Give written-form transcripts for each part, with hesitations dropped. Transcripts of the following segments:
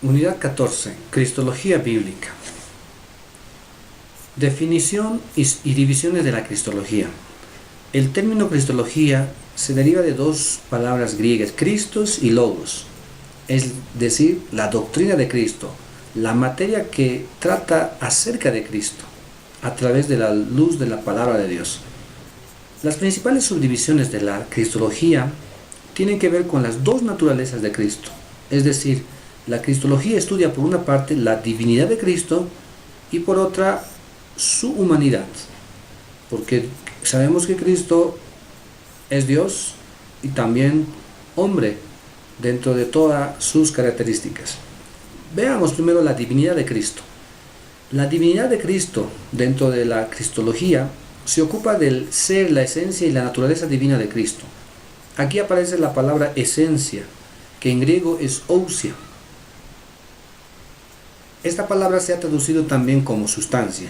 Unidad 14. Cristología bíblica. Definición y divisiones de la cristología. El término cristología se deriva de dos palabras griegas, Christos y Logos, es decir, la doctrina de Cristo, la materia que trata acerca de Cristo, a través de la luz de la palabra de Dios. Las principales subdivisiones de la cristología tienen que ver con las dos naturalezas de Cristo, es decir, la cristología estudia por una parte la divinidad de Cristo y por otra su humanidad, porque sabemos que Cristo es Dios y también hombre dentro de todas sus características. Veamos primero la divinidad de Cristo. La divinidad de Cristo dentro de la cristología se ocupa del ser, la esencia y la naturaleza divina de Cristo. Aquí aparece la palabra esencia, que en griego es ousia. Esta palabra se ha traducido también como sustancia,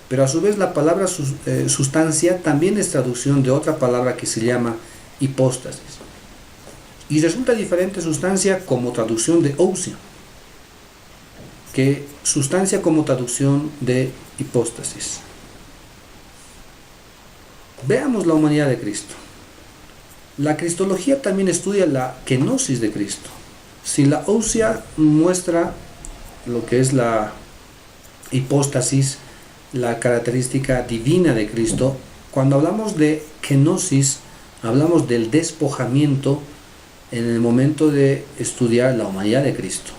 pero a su vez la palabra sustancia también es traducción de otra palabra que se llama hipóstasis. Y resulta diferente sustancia como traducción de ousia que sustancia como traducción de hipóstasis. Veamos la humanidad de Cristo. La cristología también estudia la kenosis de Cristo. Si la ousia muestra lo que es la hipóstasis, la característica divina de Cristo, cuando hablamos de kenosis, hablamos del despojamiento en el momento de estudiar la humanidad de Cristo.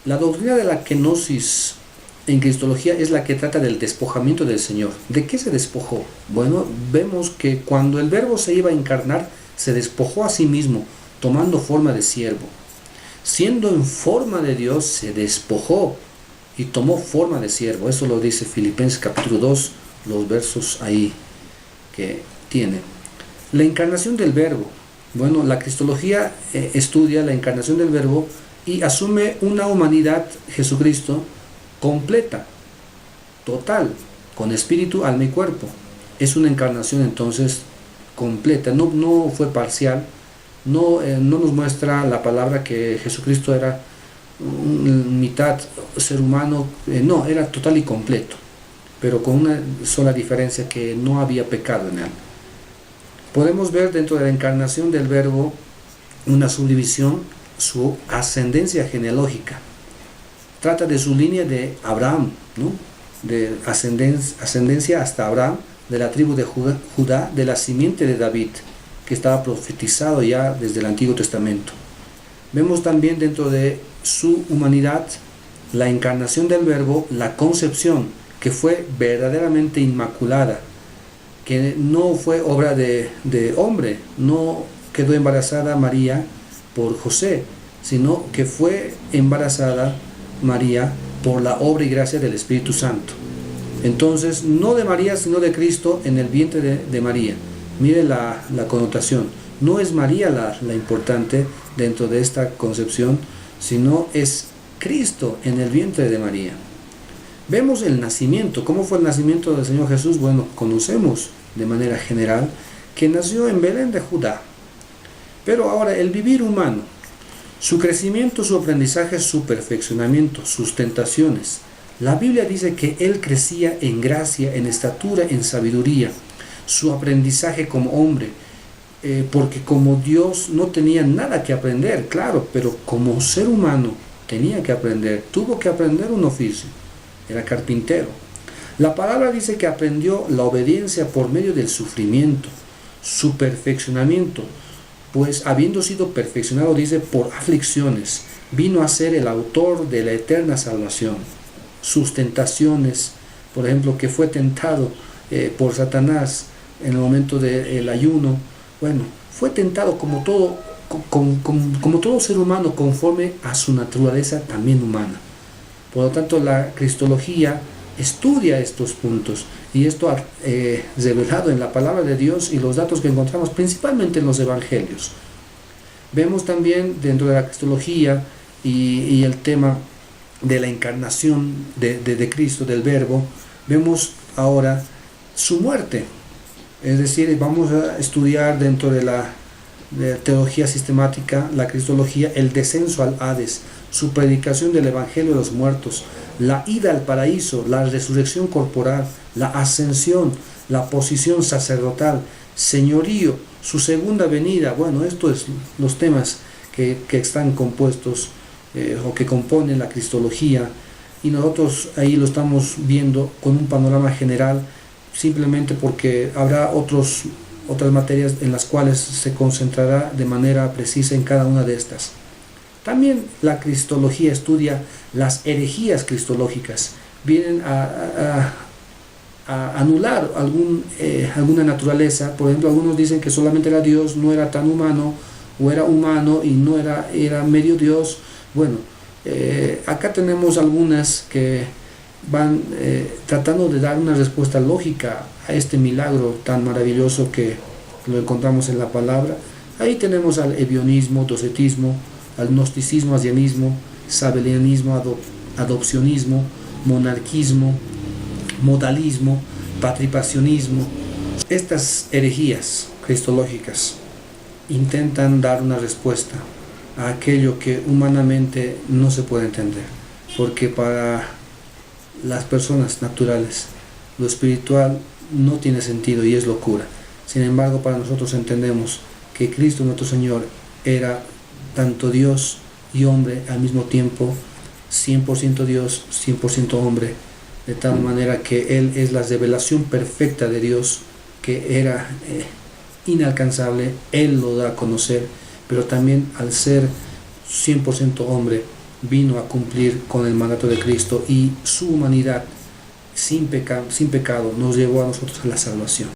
La doctrina de la kenosis en cristología es la que trata del despojamiento del Señor. ¿De qué se despojó? Bueno, vemos que cuando el Verbo se iba a encarnar, se despojó a sí mismo, tomando forma de siervo. Siendo en forma de Dios, se despojó y tomó forma de siervo. Eso lo dice Filipenses capítulo 2, los versos ahí que tiene. La encarnación del Verbo. Bueno, la cristología estudia la encarnación del Verbo y asume una humanidad, Jesucristo, completa, total, con espíritu, alma y cuerpo. Es una encarnación entonces completa, no fue parcial. No nos muestra la palabra que Jesucristo era mitad ser humano, no, era total y completo, pero con una sola diferencia, que no había pecado en él. Podemos ver dentro de la encarnación del Verbo una subdivisión, su ascendencia genealógica. Trata de su línea de Abraham, ¿no? De ascendencia hasta Abraham, de la tribu de Judá, de la simiente de David, que estaba profetizado ya desde el Antiguo Testamento. Vemos también dentro de su humanidad la encarnación del Verbo, la concepción, que fue verdaderamente inmaculada, que no fue obra de hombre, no quedó embarazada María por José, sino que fue embarazada María por la obra y gracia del Espíritu Santo. Entonces, no de María, sino de Cristo en el vientre de María. Mire la connotación. No es María la importante dentro de esta concepción, sino es Cristo en el vientre de María. Vemos el nacimiento. ¿Cómo fue el nacimiento del Señor Jesús? Bueno, conocemos de manera general que nació en Belén de Judá. Pero ahora el vivir humano, su crecimiento, su aprendizaje, su perfeccionamiento, sus tentaciones. La Biblia dice que Él crecía en gracia, en estatura, en sabiduría. Su aprendizaje como hombre, porque como Dios no tenía nada que aprender, claro, pero como ser humano tenía que aprender, tuvo que aprender un oficio, era carpintero. La palabra dice que aprendió la obediencia por medio del sufrimiento, su perfeccionamiento, pues habiendo sido perfeccionado, dice, por aflicciones, vino a ser el autor de la eterna salvación. Sus tentaciones, por ejemplo, que fue tentado por Satanás en el momento del ayuno, bueno, fue tentado como todo ser humano, conforme a su naturaleza también humana. Por lo tanto, la cristología estudia estos puntos, y esto revelado en la palabra de Dios y los datos que encontramos principalmente en los evangelios. Vemos también dentro de la cristología y el tema de la encarnación de Cristo, del Verbo, vemos ahora su muerte. Es decir, vamos a estudiar dentro de la teología sistemática, la cristología, el descenso al Hades, su predicación del Evangelio de los muertos, la ida al paraíso, la resurrección corporal, la ascensión, la posición sacerdotal, señorío, su segunda venida. Bueno, estos son los temas que están compuestos o que componen la cristología, y nosotros ahí lo estamos viendo con un panorama general, simplemente porque habrá otras materias en las cuales se concentrará de manera precisa en cada una de estas. También la cristología estudia las herejías cristológicas. Vienen a anular alguna naturaleza. Por ejemplo, algunos dicen que solamente era Dios, no era tan humano, o era humano y no era medio Dios. Bueno, acá tenemos algunas que van tratando de dar una respuesta lógica a este milagro tan maravilloso que lo encontramos en la palabra. Ahí tenemos al ebionismo, docetismo, al gnosticismo, asianismo, sabelianismo, adopcionismo, monarquismo, modalismo, patripacionismo. Estas herejías cristológicas intentan dar una respuesta a aquello que humanamente no se puede entender, porque para las personas naturales lo espiritual no tiene sentido y es locura. Sin embargo, para nosotros entendemos que Cristo nuestro Señor era tanto Dios y hombre al mismo tiempo, 100% Dios, 100% hombre, de tal manera que Él es la revelación perfecta de Dios, que era inalcanzable. Él lo da a conocer, pero también al ser 100% hombre, vino a cumplir con el mandato de Cristo, y su humanidad sin pecado nos llevó a nosotros a la salvación.